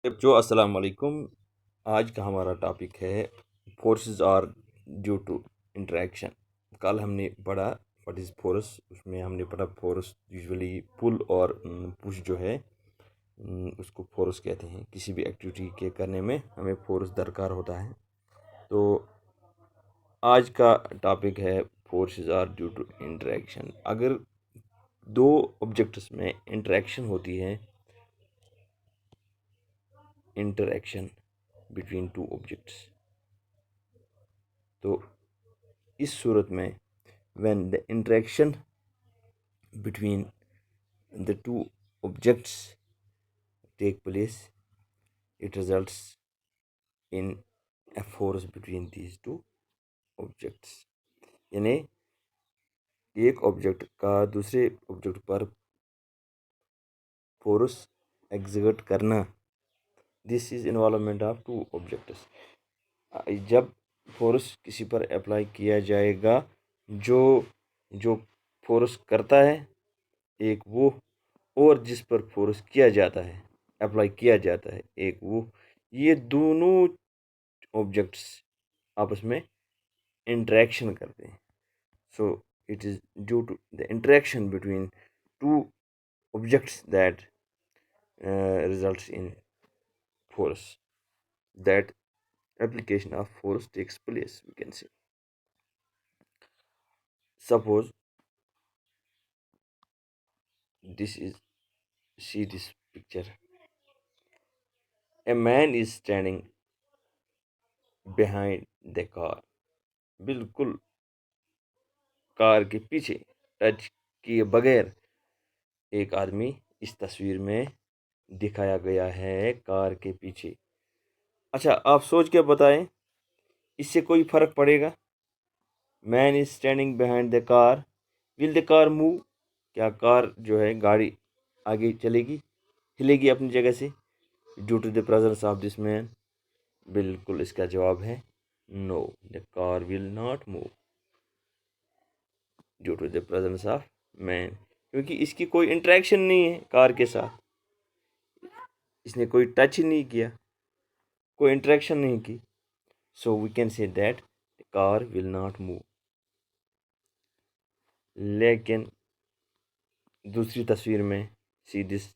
जो अस्सलाम वालेकुम। आज का हमारा टॉपिक है forces are due to interaction. कल हमने पढ़ा व्हाट इज़ फोर्स। उसमें हमने पढ़ा फोर्स यूजुअली पुल और पुश जो है उसको फोर्स कहते हैं। किसी भी एक्टिविटी के करने में हमें फोर्स दरकार होता है। तो आज का टॉपिक है forces are due to interaction. अगर दो ऑब्जेक्ट्स में इंटरेक्शन होती है, इंटरेक्शन बिटवीन टू ऑब्जेक्ट्स, तो इस सूरत में when the interaction between the two objects take place, it results in a force between these two objects। यानी एक ऑब्जेक्ट का दूसरे ऑब्जेक्ट पर फोर्स एग्जर्ट करना, this is involvement of two objects. जब फोर्स किसी पर अप्लाई किया जाएगा, जो जो फोर्स करता है एक वो, और जिस पर फोर्स किया जाता है, अप्लाई किया जाता है एक वो, ये दोनों ऑब्जेक्ट्स आपस में इंटरेक्शन करते हैं। So it is due to the interaction between two objects that results in force, that application of force takes place, we can say। Suppose this is, see this picture, a man is standing behind the car। बिल्कुल car के पीछे touch किए बगैर एक आदमी इस तस्वीर में दिखाया गया है कार के पीछे। अच्छा, आप सोच के बताएं, इससे कोई फर्क पड़ेगा? Man is standing behind the car, will the car move? क्या कार जो है, गाड़ी आगे चलेगी, हिलेगी अपनी जगह से due to the presence of this man? बिल्कुल इसका जवाब है no, the car will not move due to the presence of man, क्योंकि इसकी कोई इंटरेक्शन नहीं है कार के साथ, इसने कोई टच ही नहीं किया, कोई इंटरेक्शन नहीं की। So we can say that the car will not move. लेकिन दूसरी तस्वीर में, see this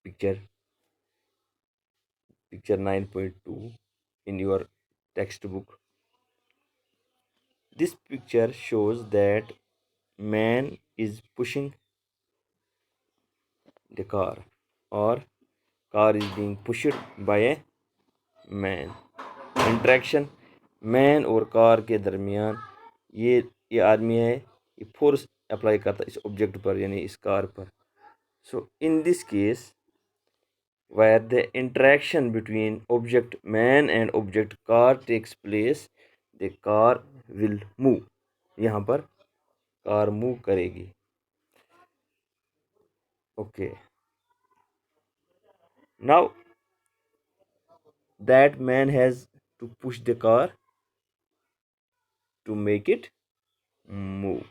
picture, picture 9.2 in your textbook। This picture shows that man is pushing the car, or car is being pushed by a man। Interaction man और car के दरमियान, ये आदमी है, ये फोर्स अप्लाई करता है इस ऑब्जेक्ट पर, यानी इस कार पर। So in this case where the interaction between object man and object car takes place, the car will move। यहाँ पर कार मूव करेगी। Okay, now that man has to push the car to make it move।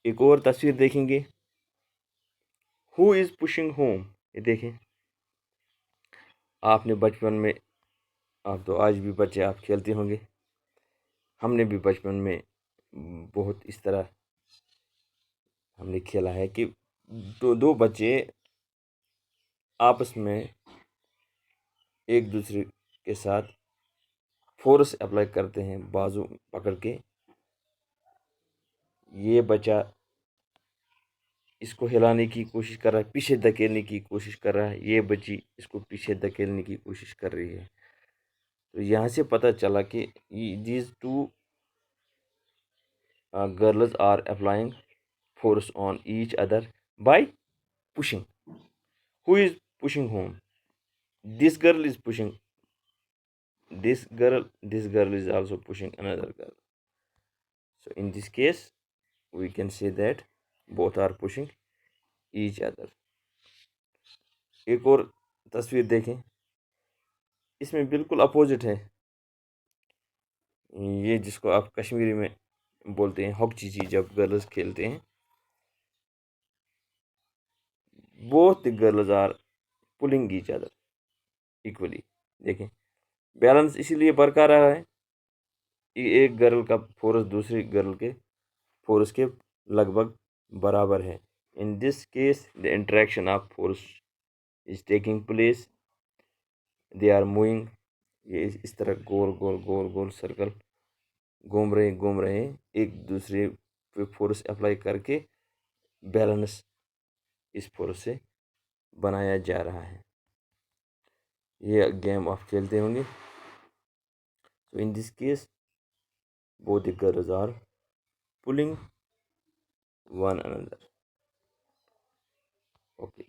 एक और तस्वीर देखेंगे, who is pushing home. ये देखें, आपने बचपन में, आप तो आज भी बच्चे, आप खेलते होंगे, हमने भी बचपन में बहुत इस तरह हमने खेला है कि दो बच्चे आपस में एक दूसरे के साथ फोर्स अप्लाई करते हैं, बाजू पकड़ के। ये बच्चा इसको हिलाने की कोशिश कर रहा है, पीछे धकेलने की कोशिश कर रहा है, ये बच्ची इसको पीछे धकेलने की कोशिश कर रही है। तो यहाँ से पता चला कि these two girls are applying force on each other by pushing। Who is pushing whom? This girl is pushing this girl, this girl is also pushing another girl। So in this case we can say that both are pushing each other। एक और तस्वीर देखें, इसमें बिल्कुल opposite है। ये जिसको आप कश्मीरी में बोलते हैं हॉक चीची, जब गर्ल्स खेलते हैं, both the girls are pulling each other equally. देखें बैलेंस इसीलिए बरकरार है, एक गर्ल का फोर्स दूसरी गर्ल के फोर्स के लगभग बराबर है। In this case the interaction of force is taking place, they are moving, ये इस तरह गोल गोल गोल गोल सर्कल घूम रहे हैं, एक दूसरे पे फोर्स अप्लाई करके बैलेंस इस फोर्स से बनाया जा रहा है। ये गेम आप खेलते होंगे। So in this case, both the girls are pulling one another. Okay.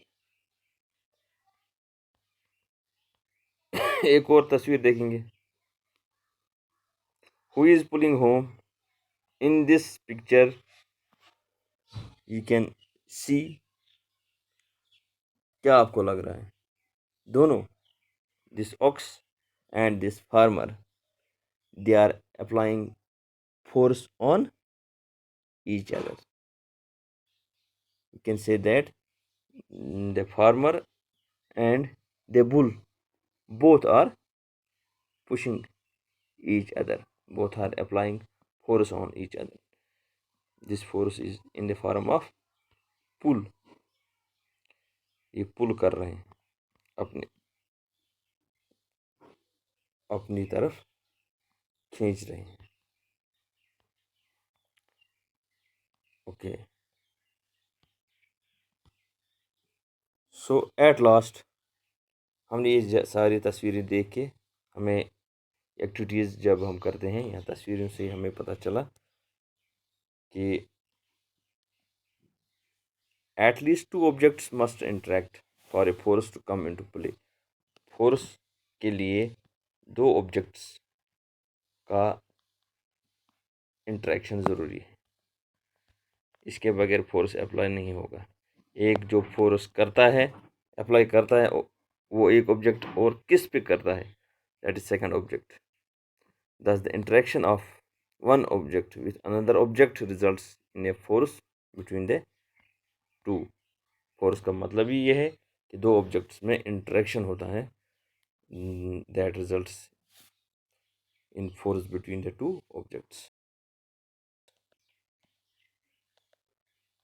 एक और तस्वीर देखेंगे। Who is pulling home? In this picture, you can see, क्या आपको लग रहा है? दोनों, this ox and this farmer, they are applying force on each other. You can say that the farmer and the bull both are pushing each other, both are applying force on each other. This force is in the form of pull, ये पुल कर रहे हैं, अपने अपनी तरफ खींच रहे हैं। ओके, सो एट लास्ट हमने ये सारी तस्वीरें देख के, हमें एक्टिविटीज़ जब हम करते हैं या तस्वीरों से हमें पता चला कि at least 2 objects must interact for a force to come into play. Force के लिए 2 ऑब्जेक्ट्स का इंटरेक्शन ज़रूरी है, इसके बगैर फोर्स अप्लाई नहीं होगा। एक जो फोर्स करता है, अप्लाई करता है, वो एक ऑब्जेक्ट और किस पे करता है, that is second object. thus the interaction of one object with another object results in a force between the two। Force का मतलब ही ये है कि 2 ऑब्जेक्ट्स में इंटरेक्शन होता है, that results in force between the 2 objects।